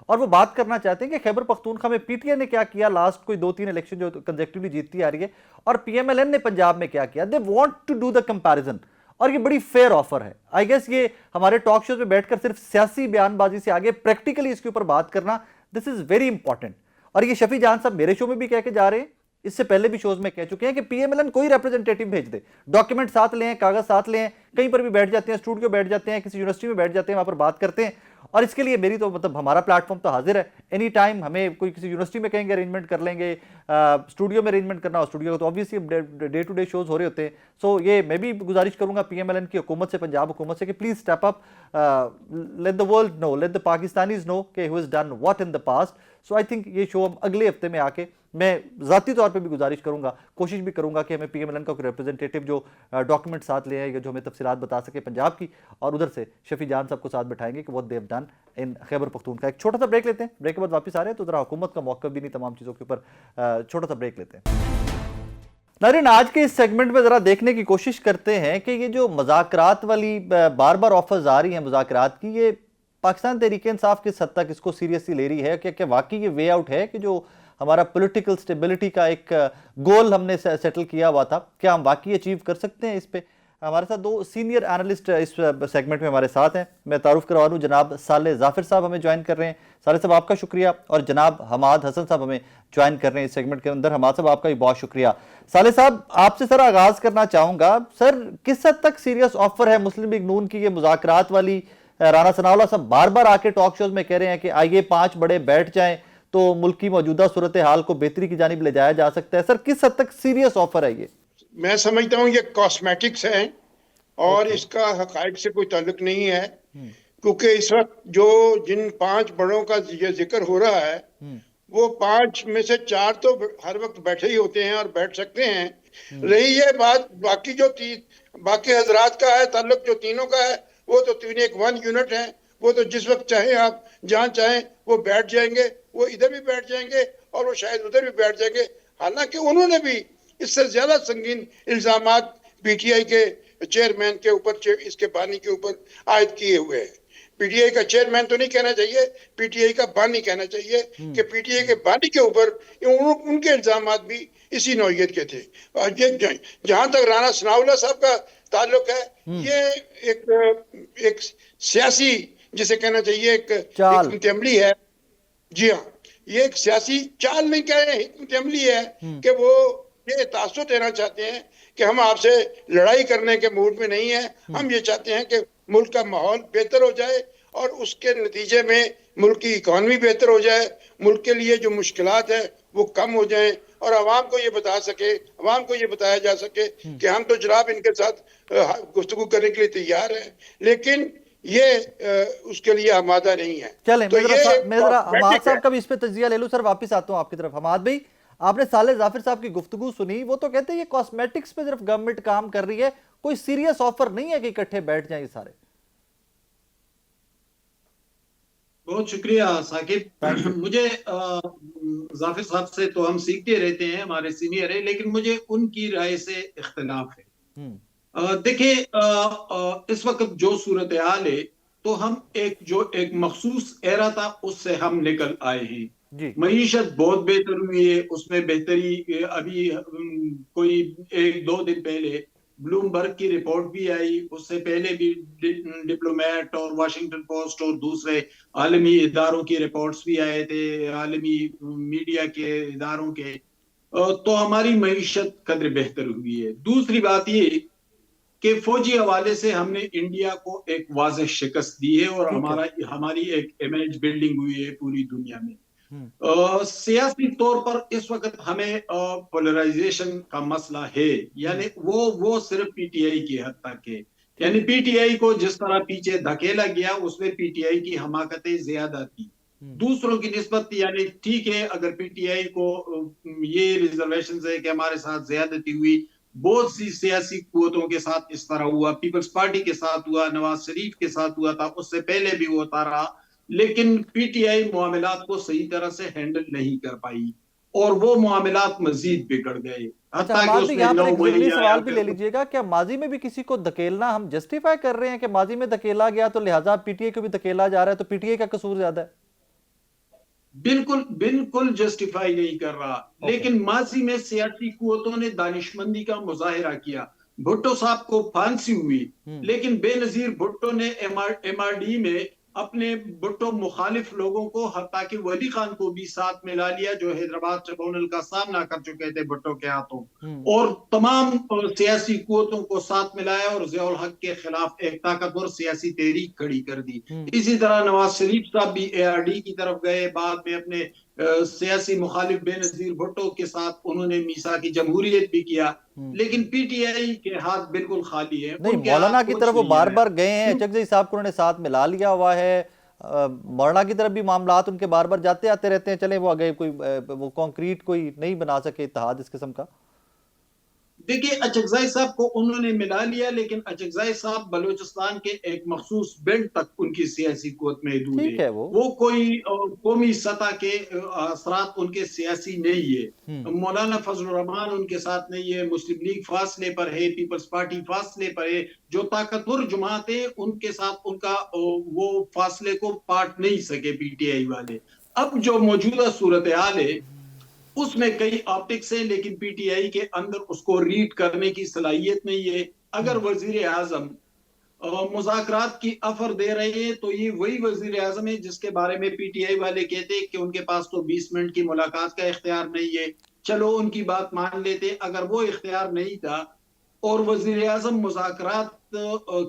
اور وہ بات کرنا چاہتے ہیں کہ خیبر پختونخوا میں پی ٹی آئی نے کیا کیا لاسٹ کوئی 2-3 الیکشن جو کنزیکٹیولی جیتتی آ رہی ہے, اور پی ایم ایل این نے پنجاب میں کیا کیا. They want to do the comparison, اور یہ بڑی فیئر آفر ہے. آئی گیس یہ ہمارے ٹاک شوز میں بیٹھ کر صرف سیاسی بیان بازی سے آگے پریکٹیکلی اس کے اوپر بات کرنا, دس از ویری امپورٹنٹ. اور یہ شفیع جان صاحب میرے شو میں بھی کہہ کے جا رہے ہیں, اس سے پہلے بھی شوز میں کہہ چکے ہیں کہ پی ایم ایل این کوئی ریپرزنٹیٹو بھیج دے, ڈاکیومنٹ ساتھ لیں, کاغذ ساتھ لیں, کہیں پر بھی بیٹھ جاتے ہیں, اسٹوڈیو بیٹھ جاتے ہیں, کسی یونیورسٹی میں بیٹھ جاتے ہیں, وہاں پر بات کرتے ہیں. اور اس کے لیے میری تو مطلب ہمارا پلیٹ فارم تو حاضر ہے, اینی ٹائم ہمیں کوئی کسی یونیورسٹی میں کہیں گے ارینجمنٹ کر لیں گے, اسٹوڈیو میں ارینجمنٹ کرنا ہو اسٹوڈیو, تو obviously day to day shows ہو رہے ہوتے ہیں. سو یہ میں بھی گزارش کروں گا پی ایم ایل این کی حکومت سے, پنجاب حکومت سے, کہ please step up, let the world know, let the Pakistanis know کہ who has done what in the past. So I think یہ شو اگلے ہفتے میں آ کے میں ذاتی طور پہ بھی گزارش کروں گا, کوشش بھی کروں گا کہ ہمیں پی ایم ایل این کا کوئی ریپرزنٹیٹو جو ڈاکیومنٹ ساتھ لے آئے, جو ہمیں تفصیلات بتا سکے پنجاب کی, اور ادھر سے شفیع جان صاحب کو ساتھ بٹھائیں گے کہ what they have done in Khyber Pakhtunkhwa. ایک چھوٹا سا بریک لیتے ہیں, بریک کے بعد واپس آ رہے ہیں, تو ذرا حکومت کا موقع بھی نہیں تمام چیزوں کے اوپر, چھوٹا سا بریک لیتے ہیں. ناظرین, آج کے اس سیگمنٹ میں ذرا دیکھنے کی کوشش کرتے ہیں کہ یہ جو مذاکرات والی بار بار آفرز آ رہی ہیں مذاکرات کی, یہ پاکستان تحریک انصاف کس حد تک اس کو سیریسلی لے رہی ہے, کہ واقعی یہ وے آؤٹ ہے کہ جو ہمارا پولیٹیکل سٹیبلٹی کا ایک گول ہم نے سیٹل کیا ہوا تھا, کیا ہم واقعی اچیو کر سکتے ہیں اس پہ. ہمارے ساتھ 2 سینئر اینالسٹ اس سیگمنٹ میں ہمارے ساتھ ہیں. میں تعارف کروا دوں, جناب صالح ظافر صاحب ہمیں جوائن کر رہے ہیں. صالح صاحب آپ کا شکریہ, اور جناب حماد حسن صاحب ہمیں جوائن کر رہے ہیں اس سیگمنٹ کے اندر. حماد صاحب آپ کا بھی بہت شکریہ. صالح صاحب آپ سے سر آغاز کرنا چاہوں گا, سر کس حد تک سیریس آفر ہے مسلم لیگ نون کی یہ مذاکرات والی. رانا ثناء اللہ صاحب بار بار آ کے ٹاک شوز میں کہہ رہے ہیں کہ آئیے 5 بڑے بیٹھ جائیں تو ملک کی موجودہ صورتحال کو بہتری کی جانب لے جایا جا سکتا ہے. سر کس حد تک سیریس آفر ہے یہ؟ میں سمجھتا ہوں یہ کاسمیٹکس ہیں, اور اس کا حقائق سے کوئی تعلق نہیں ہے, کیونکہ اس وقت جن 5 بڑوں کا یہ ذکر ہو رہا ہے, وہ 5 میں سے 4 تو ہر وقت بیٹھے ہی ہوتے ہیں اور بیٹھ سکتے ہیں. رہی یہ بات باقی حضرات کا ہے, تعلق جو تینوں کا ہے, وہ تو تین ایک 1 یونٹ ہیں, وہ تو جس وقت چاہیں آپ جہاں چاہیں وہ بیٹھ جائیں گے, وہ ادھر بھی بیٹھ جائیں گے اور وہ شاید ادھر بھی بیٹھ جائیں گے. حالانکہ انہوں نے بھی اس سے زیادہ سنگین الزامات پی ٹی آئی کے چیئرمین کے اوپر, اس کے بانی کے اوپر عائد کیے ہوئے ہیں. پی ٹی آئی کا چیئرمین تو نہیں کہنا چاہیے, پی ٹی آئی کا بانی کہنا چاہیے, کہ پی ٹی آئی کے بانی کے اوپر ان کے الزامات بھی اسی نوعیت کے تھے. جہاں تک رانا ثناء اللہ صاحب کا تعلق ہے, یہ ایک سیاسی, جسے کہنا چاہیے ایک حکمت عملی ہے. جی ہاں, یہ ایک سیاسی چال نہیں کہہ رہے, حکمت عملی ہے کہ وہ یہ تاثر دینا چاہتے ہیں کہ ہم آپ سے لڑائی کرنے کے موڈ میں نہیں ہیں, ہم یہ چاہتے ہیں کہ ملک کا ماحول بہتر ہو جائے اور اس کے نتیجے میں ملک کی اکانومی بہتر ہو جائے, ملک کے لیے جو مشکلات ہیں وہ کم ہو جائیں, اور عوام کو یہ بتایا جا سکے کہ ہم تو جناب ان کے ساتھ گفتگو کرنے کے لیے تیار ہیں, لیکن یہ اس کے لیے آمادہ نہیں ہے. چلیں میں ذرا حماد صاحب کا بھی اس پہ تجزیہ لے لوں. سر واپس آتا ہوں آپ کی طرف. حماد بھائی, آپ نے صالح ظافر صاحب کی گفتگو سنی, وہ تو کہتے ہیں یہ کاسمیٹکس پہ صرف گورنمنٹ کام کر رہی ہے, کوئی سیریس آفر نہیں ہے کہ اکٹھے بیٹھ جائیں یہ سارے. بہت شکریہ ثاقب. مجھے ظافر صاحب سے تو ہم سیکھتے رہتے ہیں, ہمارے سینئر ہیں, لیکن مجھے ان کی رائے سے اختلاف ہے. دیکھیں, اس وقت جو صورتحال ہے تو ہم ایک مخصوص ایرا تھا اس سے ہم نکل آئے ہیں. معیشت بہت بہتر ہوئی ہے, اس میں بہتری ابھی کوئی 1-2 دن پہلے بلومبرگ کی رپورٹ بھی آئی, اس سے پہلے بھی ڈپلومیٹ اور واشنگٹن پوسٹ اور دوسرے عالمی اداروں کی رپورٹس بھی آئے تھے, عالمی میڈیا کے اداروں کے. تو ہماری معیشت قدر بہتر ہوئی ہے. دوسری بات یہ کہ فوجی حوالے سے ہم نے انڈیا کو ایک واضح شکست دی ہے اور ہماری ایک امیج بلڈنگ ہوئی ہے پوری دنیا میں. سیاسی طور پر اس وقت ہمیں پولرائزیشن کا مسئلہ ہے, یعنی وہ صرف پی ٹی آئی کی حد تک ہے. یعنی پی ٹی آئی کو جس طرح پیچھے دھکیلا گیا اس میں پی ٹی آئی کی حماقتیں زیادہ تھی دوسروں کی نسبت. یعنی ٹھیک ہے اگر پی ٹی آئی کو یہ ریزرویشنز ہے کہ ہمارے ساتھ زیادتی ہوئی, بہت سی سیاسی قوتوں کے ساتھ اس طرح ہوا, پیپلز پارٹی کے ساتھ ہوا, نواز شریف کے ساتھ ہوا تھا, اس سے پہلے بھی ہوتا رہا, لیکن پی ٹی آئی معاملات کو صحیح طرح سے ہینڈل نہیں کر پائی اور وہ معاملات مزید بگڑ گئے. اچھا حماد بھائی یہاں پر ایک ضروری سوال بھی لے لیجئے گا, کیا ماضی میں بھی کسی کو دھکیلنا ہم جسٹیفائی کر رہے ہیں کہ ماضی میں دھکیلا گیا تو لہٰذا پی ٹی آئی کو بھی دھکیلا جا رہا ہے, تو پی ٹی آئی کا قصور زیادہ ہے؟ بالکل جسٹیفائی نہیں کر رہا, لیکن ماضی میں سیاسی قوتوں نے دانشمندی کا مظاہرہ کیا. بھٹو صاحب کو پھانسی ہوئی لیکن بے نظیر بھٹو نے ایم آر ڈی میں اپنے بھٹو مخالف لوگوں کو حتیٰ کہ ولی خان کو بھی ساتھ ملا لیا جو حیدرآباد ٹریبونل کا سامنا کر چکے تھے بھٹو کے ہاتھوں, اور تمام سیاسی قوتوں کو ساتھ ملایا اور ضیاء الحق کے خلاف ایک طاقتور سیاسی تحریک کھڑی کر دی. اسی طرح نواز شریف صاحب بھی اے آر ڈی کی طرف گئے, بعد میں اپنے سیاسی مخالف بے نظیر بھٹو کے ساتھ انہوں نے میثاق جمہوریت بھی کیا, لیکن پی ٹی آئی کے ہاتھ بالکل خالی ہے. نہیں, مولانا کی طرف وہ بار بار گئے ہیں, اچکزئی صاحب کو انہوں نے ساتھ ملا لیا ہوا ہے, مولانا کی طرف بھی معاملات ان کے بار بار جاتے آتے رہتے ہیں, چلیں وہ آگے کوئی وہ کانکریٹ کوئی نہیں بنا سکے اتحاد اس قسم کا. دیکھیے اچکزئی صاحب کو انہوں نے ملا لیا, لیکن اچکزئی صاحب بلوچستان کے ایک مخصوص بیلٹ تک ان کی سیاسی قوت محدود ہے, وہ کوئی قومی سطح کے اثرات ان کے سیاسی نہیں ہے. مولانا فضل الرحمان ان کے ساتھ نہیں ہے, مسلم لیگ فاصلے پر ہے, پیپلز پارٹی فاصلے پر ہے, جو طاقتور جماعتیں ان کے ساتھ ان کا وہ فاصلے کو پاٹ نہیں سکے پی ٹی آئی والے. اب جو موجودہ صورتحال ہے اس میں کئی آپٹکس ہیں, لیکن پی ٹی آئی کے اندر اس کو ریڈ کرنے کی صلاحیت نہیں ہے. اگر وزیر اعظم مذاکرات کی آفر دے رہے ہیں تو یہ وہی وزیر اعظم ہے جس کے بارے میں پی ٹی آئی والے کہتے ہیں کہ ان کے پاس تو 20 منٹ کی ملاقات کا اختیار نہیں ہے. چلو ان کی بات مان لیتے, اگر وہ اختیار نہیں تھا اور وزیر اعظم مذاکرات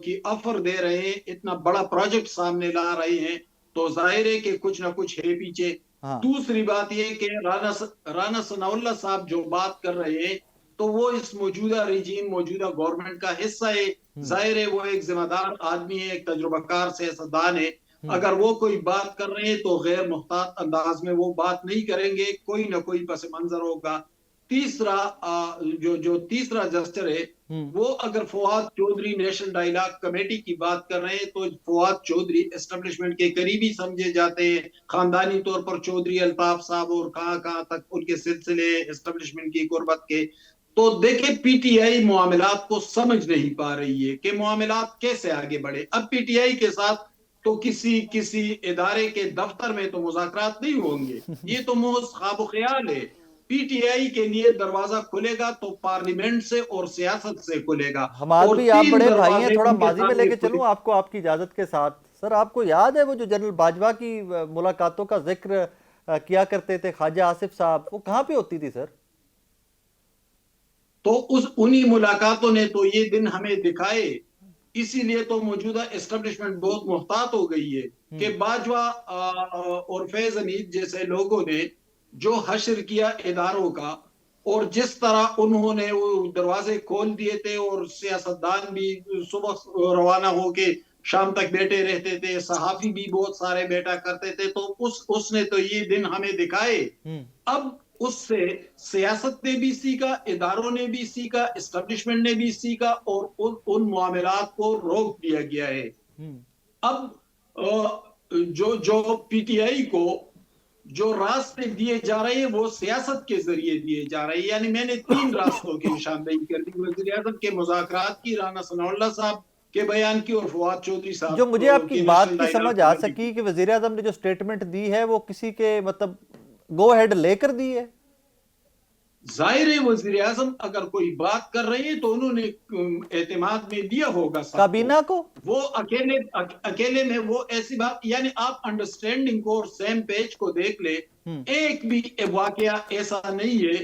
کی آفر دے رہے ہیں, اتنا بڑا پروجیکٹ سامنے لا رہے ہیں, تو ظاہر ہے کہ کچھ نہ کچھ ہے پیچھے. دوسری بات یہ کہ رانا ثناء اللہ صاحب جو بات کر رہے ہیں تو وہ اس موجودہ ریجیم, موجودہ گورنمنٹ کا حصہ ہے. ظاہر ہے وہ ایک ذمہ دار آدمی ہے, ایک تجربہ کار سیاستدان ہے. اگر وہ کوئی بات کر رہے ہیں تو غیر محتاط انداز میں وہ بات نہیں کریں گے, کوئی نہ کوئی پس منظر ہوگا. تیسرا جو تیسرا جسٹر ہے وہ اگر Fawad Chaudhry national dialogue committee کی بات کر رہے ہیں تو فواد چودھری اسٹیبلشمنٹ کے قریبی سمجھے جاتے ہیں, خاندانی طور پر چودھری الطاف صاحب اور کہاں تک ان کے سلسلے اسٹیبلشمنٹ کی قربت کے. تو دیکھیں پی ٹی آئی معاملات کو سمجھ نہیں پا رہی ہے کہ معاملات کیسے آگے بڑھے. اب پی ٹی آئی کے ساتھ تو کسی ادارے کے دفتر میں تو مذاکرات نہیں ہوں گے, یہ تو محض خواب و خیال ہے. پی ٹی آئی کے لیے دروازہ کھلے گا تو پارلیمنٹ سے اور سیاست سے کھلے گا. حماد بھی آپ بڑے بھائی ہیں, تھوڑا ماضی میں لے کے چلوں آپ کو آپ کی اجازت کے ساتھ. سر آپ کو یاد ہے وہ جو جنرل باجوہ کی ملاقاتوں کا ذکر کیا کرتے تھے خواجہ آصف صاحب, وہ کہاں پہ ہوتی تھی سر؟ تو انہی ملاقاتوں نے تو یہ دن ہمیں دکھائے, اسی لیے تو موجودہ اسٹیبلشمنٹ بہت محتاط ہو گئی ہے کہ باجوہ اور فیض حمید جیسے لوگوں نے جو حشر کیا اداروں کا, اور جس طرح انہوں نے وہ دروازے کھول دیے تھے اور سیاستدان بھی صبح روانہ ہو کے شام تک بیٹھے رہتے تھے, صحافی بھی بہت سارے بیٹھا کرتے تھے, تو اس نے تو یہ دن ہمیں دکھائے. اب اس سے سیاست نے بھی سیکھا, اداروں نے بھی سیکھا, اسٹیبلشمنٹ نے بھی سیکھا, اور ان معاملات کو روک دیا گیا ہے. اب جو پی ٹی آئی کو جو راستے دیے جا رہے ہیں وہ سیاست کے ذریعے دیے جا رہے ہیں. یعنی میں نے 3 راستوں کی نشاندہی کر دی, وزیر اعظم کے مذاکرات کی, رانا ثناء اللہ صاحب کے بیان کی, اور فواد چودھری صاحب. جو مجھے آپ کی بات کی سمجھ آ سکی کہ وزیر اعظم نے جو سٹیٹمنٹ دی ہے وہ کسی کے مطلب گو ہیڈ لے کر دی ہے. ظاہر ہے وزیر اعظم اگر کوئی بات کر رہے ہیں تو انہوں نے اعتماد میں دیا ہوگا کابینہ کو. وہ اکیلے میں وہ ایسی بات, یعنی آپ انڈرسٹینڈنگ کو اور سیم پیج کو دیکھ لے, ایک بھی واقعہ ایسا نہیں ہے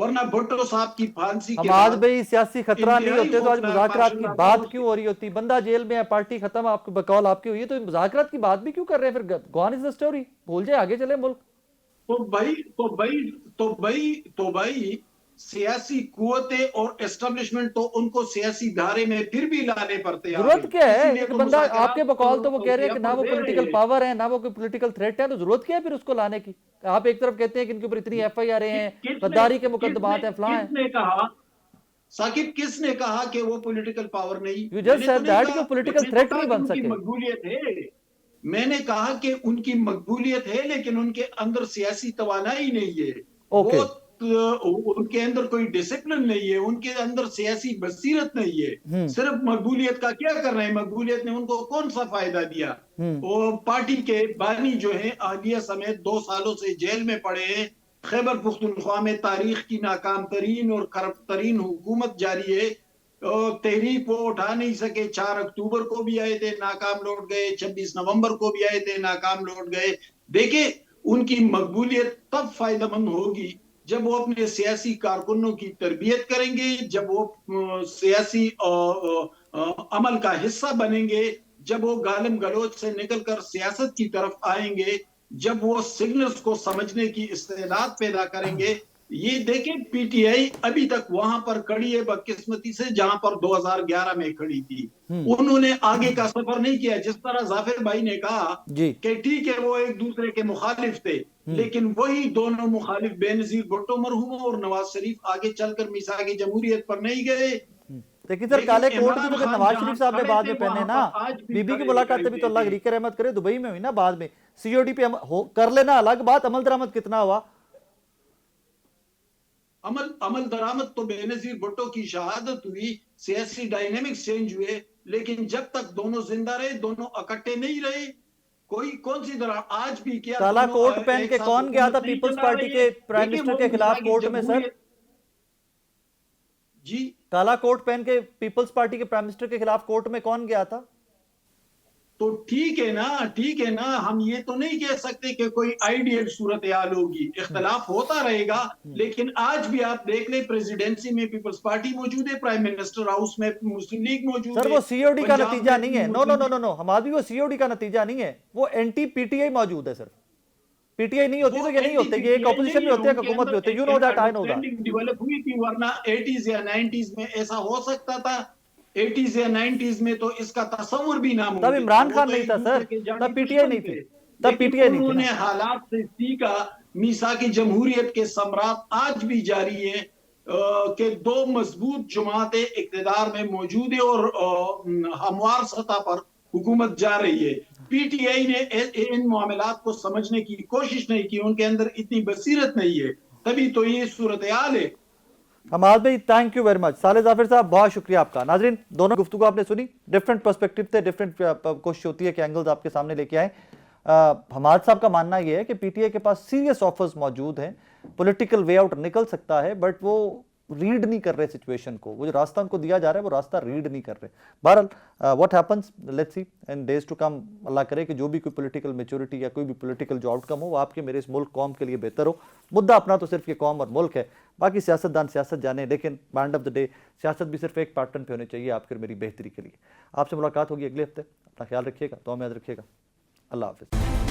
ورنہ بھٹو صاحب کی پھانسی کے ہماد بعد بھائی سیاسی خطرہ نہیں انتہائی ہوتے تو آج خوفناک مذاکرات کی مارشل بات لاء کیوں ہو رہی ہوتی؟ بندہ جیل میں ہے، پارٹی ختم، آپ کو بقول آپ کی ہوئی ہے، تو مذاکرات کی بات بھی کیوں کر رہے ہیں پھر؟ گون از دا اسٹوری، بھول جائے، آگے چلے ملک. تو بھائی سیاسی قوتیں اور اسٹیبلشمنٹ تو ان کو سیاسی دھارے میں پھر بھی لانے پڑتے آگے، ضرورت کیا ہے؟ اسی لیے ایک تو بندہ آپ کے مذاکرات بقول تو وہ کہہ رہے ہیں کہ نہ وہ دے رہے پولیٹیکل ہیں۔ پاور ہے، نہ وہ کوئی پولیٹیکل تھریٹ ہے، تو ضرورت کیا ہے پھر اس کو لانے کی؟ آپ ایک طرف کہتے ہیں کہ ان کے اوپر اتنی ایف آئی آر ہیں، غداری کے مقدمات ہیں، فلاں ہیں. کس نے کہا ثاقب، کس نے کہا کہ وہ پولیٹیکل پاور نہیں؟ You میں just نے تو said نہیں that کہ کہا، وہ میں پولیٹیکل نے تو تھریٹ کہا نہیں کہ بن ان کی سکے. مقبولیت ہے، میں نے کہا کہ ان کی مقبولیت ہے لیکن ان کے اندر سیاسی توانائی نہیں ہے، اوکے. ان کے اندر کوئی ڈسپلن نہیں ہے، ان کے اندر سیاسی بصیرت نہیں ہے، صرف مقبولیت کا کیا کر رہے ہیں؟ مقبولیت نے ان کو کون سا فائدہ دیا؟ وہ پارٹی کے بانی جو ہیں عالیہ سمیت 2 سالوں سے جیل میں پڑے ہیں، خیبر پختونخوا میں تاریخ کی ناکام ترین اور کرپٹ ترین حکومت جاری ہے، تحریک وہ اٹھا نہیں سکے، 4 اکتوبر کو بھی آئے تھے ناکام لوٹ گئے، 26 نومبر کو بھی آئے تھے ناکام لوٹ گئے. دیکھیں ان کی مقبولیت تب فائدہ مند ہوگی جب وہ اپنے سیاسی کارکنوں کی تربیت کریں گے، جب وہ سیاسی عمل کا حصہ بنیں گے، جب وہ گالم گلوچ سے نکل کر سیاست کی طرف آئیں گے، جب وہ سگنلز کو سمجھنے کی استعداد پیدا کریں گے. یہ دیکھیں پی ٹی آئی ابھی تک وہاں پر کھڑی ہے بدقسمتی سے جہاں پر 2011 میں کھڑی تھی. انہوں نے آگے کا سفر نہیں کیا. جس طرح ظافر بھائی نے کہا کہ ٹھیک ہے وہ ایک دوسرے کے مخالف تھے، لیکن وہی دونوں مخالف بے نظیر بھٹو مرحوم اور نواز شریف آگے چل کر میثاق جمہوریت پر نہیں گئے. لیکن سر کالے کوٹ بھی تو پھر نواز جہاں شریف صاحب نے کھڑے بعد تھے میں پہنے وہاں نا. پر آج بھی بی بی کی کھڑے ملاقات دکھائی بھی تو اللہ دیتے. غریق رحمت کرے دبئی میں ہوئی نا، بعد میں سی او ڈی پہ کر لینا الگ بات، عمل درآمد کتنا ہوا؟ عمل درآمد تو بے نظیر بھٹو کی شہادت ہوئی، سیاسی ڈائنامکس چینج ہوئے، لیکن جب تک دونوں زندہ رہے دونوں اکٹھے نہیں رہے. کون سی طرح آج بھی کیا کالا دونوں کوٹ پہن ایک کے ساتھ کون گیا تھا حکومت نہیں پیپلز چلا پارٹی رہے کے ہیں؟ پرائم دیکھیں منسٹر وہ کے خلاف میثاق کورٹ میں؟ سر جمہوریت جی کالا کوٹ پہن کے پیپلز پارٹی کے پرائم منسٹر کے خلاف کورٹ میں کون گیا تھا؟ تو ٹھیک ہے نا، ہم یہ تو نہیں کہہ سکتے کہ کوئی آئیڈیل صورتحال ہوگی، اختلاف ہوتا رہے گا، لیکن آج بھی آپ دیکھ لیں پریزیڈنسی میں پیپلز پارٹی موجود ہے، پرائم منسٹر ہاؤس میں مسلم لیگ موجود سر ہے. وہ سی او ڈی کا پنجاب نتیجہ میں نہیں ہے. نو نو نو نو نو ہمارے وہ سی او ڈی کا نتیجہ نہیں ہے، وہ اینٹی پی ٹی آئی موجود ہے. سر پی ٹی آئی نہیں ہوتی تو یہ نہیں ہوتے، یہ ایک اپوزیشن میں ہوتے ہیں، حکومت میں ہوتے ہیں. You know that, I know that. Develop ہوئی تھی، ورنہ 80s یا 90s میں ایسا ہو سکتا تھا؟ 80s یا 90s میں تو اس کا تصور بھی تب ناممکن تھا. عمران وہ خان تو نہیں ایک تھا سر، دوسرے کے جانی تب پی ٹی آئی دشمن نہیں تھے، تھی، تب پی لیکن ٹی آئی نہیں انہوں تھی نے نا. حالات سے سیکھا. میثاق جمہوریت کے ثمرات آج بھی جاری ہیں کہ 2 مضبوط جماعتیں اقتدار میں موجود ہیں اور ہموار سطح پر حکومت جا رہی ہے. پی ٹی آئی نے ان معاملات کو سمجھنے کی کوشش نہیں کی، ان کے اندر اتنی بصیرت نہیں ہے، تبھی تو یہ صورتحال ہے. حماد بھائی تھینک یو ویری مچ. صالح ظافر صاحب بہت شکریہ آپ کا. ناظرین دونوں گفتگو آپ نے سنی، ڈیفرنٹ پرسپیکٹیو تھے، ڈیفرنٹ کوشش ہوتی ہے کہ اینگلز آپ کے سامنے لے کے آئیں. حماد صاحب کا ماننا یہ ہے کہ پی ٹی آئی کے پاس سیریس آفرز موجود ہیں، پولیٹیکل وے آؤٹ نکل سکتا ہے، بٹ وہ ریڈ نہیں کر رہے سچویشن کو. وہ جو راستہ ان کو دیا جا رہا ہے وہ راستہ ریڈ نہیں کر رہے. بہرحال what happens let's see in days to come. Allah کرے کہ جو بھی کوئی پولیٹیکل میچورٹی یا کوئی بھی پولیٹیکل جو آؤٹ کم ہو وہ آپ کے میرے اس ملک قوم کے لیے بہتر ہو. مدعا اپنا تو صرف یہ قوم اور ملک ہے، باقی سیاستدان سیاست جانے، لیکن اینڈ آف دا ڈے سیاست بھی صرف ایک پیٹرن پہ ہونی چاہیے آپ کے میری بہتری کے لیے. آپ سے ملاقات ہوگی اگلے ہفتے. اپنا خیال رکھیے گا، دعا میں یاد رکھیے گا. اللہ حافظ.